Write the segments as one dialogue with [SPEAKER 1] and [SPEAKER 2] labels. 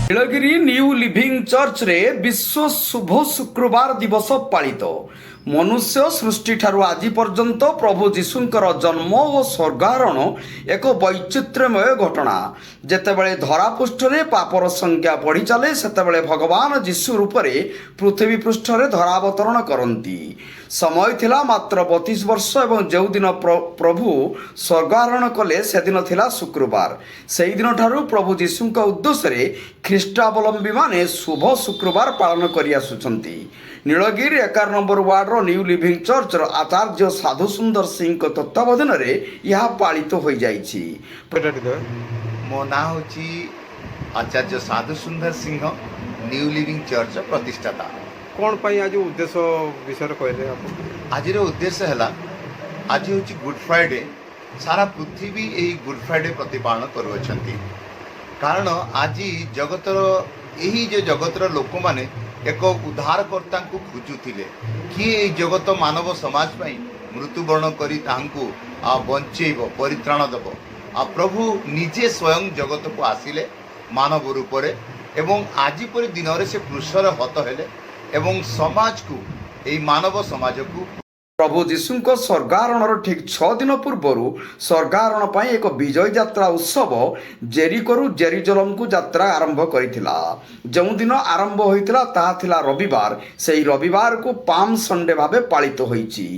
[SPEAKER 1] Nilgiri new living ଚର୍ଚ୍ଚରେ ବିଶ୍ୱ ଶୁଭ ଶୁକ୍ରବାର ଦିବସ ପାଳିତ। ମନୁଷ୍ୟ ସୃଷ୍ଟିଠାରୁ ଆଜି ପର୍ଯ୍ୟନ୍ତ ପ୍ରଭୁ ଯୀଶୁଙ୍କର ଜନ୍ମ ଓ ସ୍ୱର୍ଗାରୋହଣ ଏକ ବୈଚିତ୍ର୍ୟମୟ ଘଟଣା। ଯେତେବେଳେ ଧରାପୃଷ୍ଠରେ ପାପର ସଂଖ୍ୟା ବଢ଼ି ଚାଲେ, ସେତେବେଳେ ଭଗବାନ ଯୀଶୁ ରୂପରେ ପୃଥିବୀ ପୃଷ୍ଠରେ ଧରାବତରଣ କରନ୍ତି। ସମୟ ଥିଲା ମାତ୍ର 32 ବର୍ଷ ଏବଂ ଯେଉଁଦିନ ପ୍ରଭୁ ସ୍ୱର୍ଗାରୋହଣ କଲେ ସେଦିନ ଥିଲା ଶୁକ୍ରବାର। ସେହିଦିନଠାରୁ ପ୍ରଭୁ ଯୀଶୁଙ୍କ ଉଦ୍ଦେଶ୍ୟରେ ଖ୍ରୀଷ୍ଟାବଲମ୍ବୀମାନେ ଶୁଭ ଶୁକ୍ରବାର ପାଳନ କରି ଆସୁଛନ୍ତି। ନୀଳଗିରି 11 ନମ୍ବର ୱାର୍ଡର ନ୍ୟୁ ଲିଭିଂ ଚର୍ଚ୍ଚର ଆଚାର୍ଯ୍ୟ ସାଧୁ ସୁନ୍ଦର ସିଂଙ୍କ ତତ୍ତ୍ୱାବଧାନରେ ଏହା ପାଳିତ ହୋଇଯାଇଛି।
[SPEAKER 2] ମୋ ନାଁ ହେଉଛି ଆଚାର୍ଯ୍ୟ ସାଧୁ ସୁନ୍ଦର ସିଂହ, ନ୍ୟୁ ଲିଭିଂ ଚର୍ଚ୍ଚ ପ୍ରତିଷ୍ଠାତା।
[SPEAKER 3] କ'ଣ ପାଇଁ ଆଜି ଉଦ୍ଦେଶ୍ୟ ବିଷୟରେ କହିଲେ ଆପଣ?
[SPEAKER 2] ଆଜିର ଉଦ୍ଦେଶ୍ୟ ହେଲା, ଆଜି ହେଉଛି ଗୁଡ୍ ଫ୍ରାଇଡେ। ସାରା ପୃଥିବୀ ଏହି ଗୁଡ୍ ଫ୍ରାଇଡେ ପ୍ରତିପାଳନ କରୁଅଛନ୍ତି। କାରଣ ଆଜି ଏହି ଜଗତର ଲୋକମାନେ ଏକ ଉଦ୍ଧାରକର୍ତ୍ତାଙ୍କୁ ଖୋଜୁଥିଲେ। କିଏ ଏହି ଜଗତ ମାନବ ସମାଜ ପାଇଁ ମୃତ୍ୟୁବରଣ କରି ତାହାଙ୍କୁ ବଞ୍ଚେଇବ, ପରିତ୍ରାଣ ଦେବ। ପ୍ରଭୁ ନିଜେ ସ୍ୱୟଂ ଜଗତକୁ ଆସିଲେ ମାନବ ରୂପରେ ଏବଂ ଆଜି ପରି ଦିନରେ ସେ କ୍ରୁଶରେ ହତ ହେଲେ ଏବଂ ସମାଜକୁ, ଏହି ମାନବ ସମାଜକୁ
[SPEAKER 1] ପ୍ରଭୁ ଯୀଶୁଙ୍କ ସ୍ୱର୍ଗାରୋହଣର ଠିକ୍ 6 ଦିନ ପୂର୍ବରୁ ସ୍ୱର୍ଗାରୋହଣ ପାଇଁ ଏକ ବିଜୟ ଯାତ୍ରା ଉତ୍ସବ ଜେରିକୋରୁ ଜେରୁଜେଲମକୁ ଯାତ୍ରା ଆରମ୍ଭ କରିଥିଲା। ଯେଉଁଦିନ ଆରମ୍ଭ ହୋଇଥିଲା ତାହା ଥିଲା ରବିବାର। ସେହି ରବିବାରକୁ ପାମ୍ ସଣ୍ଡେ ଭାବେ ପାଳିତ ହୋଇଛି।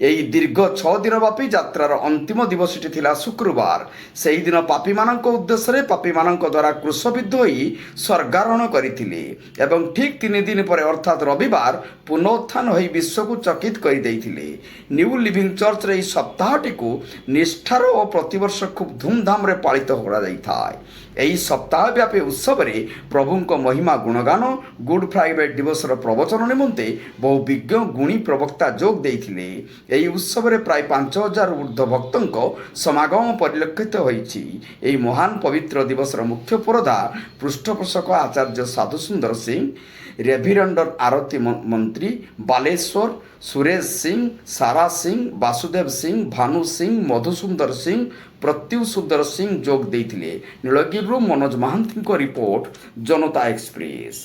[SPEAKER 1] ଏହି ଦୀର୍ଘ 6 ଦିନ ବ୍ୟାପୀ ଯାତ୍ରାର ଅନ୍ତିମ ଦିବସଟି ଥିଲା ଶୁକ୍ରବାର। ସେହିଦିନ ପାପୀମାନଙ୍କ ଉଦ୍ଦେଶ୍ୟରେ ପାପୀମାନଙ୍କ ଦ୍ୱାରା କ୍ରୁଶବିଦ୍ଧ ହୋଇ ସ୍ୱର୍ଗାରୋହଣ କରିଥିଲେ ଏବଂ ଠିକ୍ 3 ଦିନ ପରେ ଅର୍ଥାତ୍ ରବିବାର ପୁନରୁତ୍ଥାନ ହୋଇ ବିଶ୍ୱକୁ ଚକିତ କରିଦେଇଥିଲେ। ନ୍ୟୁ ଲିଭିଂ ଚର୍ଚ୍ଚରେ ଏହି ସପ୍ତାହଟିକୁ ନିଷ୍ଠାର ଓ ପ୍ରତିବର୍ଷ ଖୁବ୍ ଧୁମଧାମରେ ପାଳିତ କରାଯାଇଥାଏ। ଏହି ସପ୍ତାହ ବ୍ୟାପୀ ଉତ୍ସବରେ ପ୍ରଭୁଙ୍କ ମହିମା ଗୁଣଗାନ, ଗୁଡ୍ ଫ୍ରାଇଡେ ଦିବସର ପ୍ରବଚନ ନିମନ୍ତେ ବହୁ ବିଜ୍ଞ ଗୁଣୀ ପ୍ରବକ୍ତା ଯୋଗ ଦେଇଥିଲେ। ଏହି ଉତ୍ସବରେ ପ୍ରାୟ 5000 ଊର୍ଦ୍ଧ୍ୱ ଭକ୍ତଙ୍କ ସମାଗମ ପରିଲକ୍ଷିତ ହୋଇଛି। ଏହି ମହାନ ପବିତ୍ର ଦିବସର ମୁଖ୍ୟ ପରଦା ପୃଷ୍ଠପୋଷକ ଆଚାର୍ଯ୍ୟ ସାଧୁ ସୁନ୍ଦର ସିଂ, ରେଭିରେଣ୍ଡର ଆରତୀ ମନ୍ତ୍ରୀ ବାଲେଶ୍ୱର, ସୁରେଶ ସିଂ, ସାରା ସିଂ, ବାସୁଦେବ ସିଂ, ଭାନୁ ସିଂ, ମଧୁସୁନ୍ଦର ସିଂ, ପ୍ରତ୍ୟୁଷ ସୁନ୍ଦର ସିଂ ଯୋଗ ଦେଇଥିଲେ। ନୀଳଗିରିରୁ ମନୋଜ ମହାନ୍ତିଙ୍କ ରିପୋର୍ଟ, ଜନତା ଏକ୍ସପ୍ରେସ।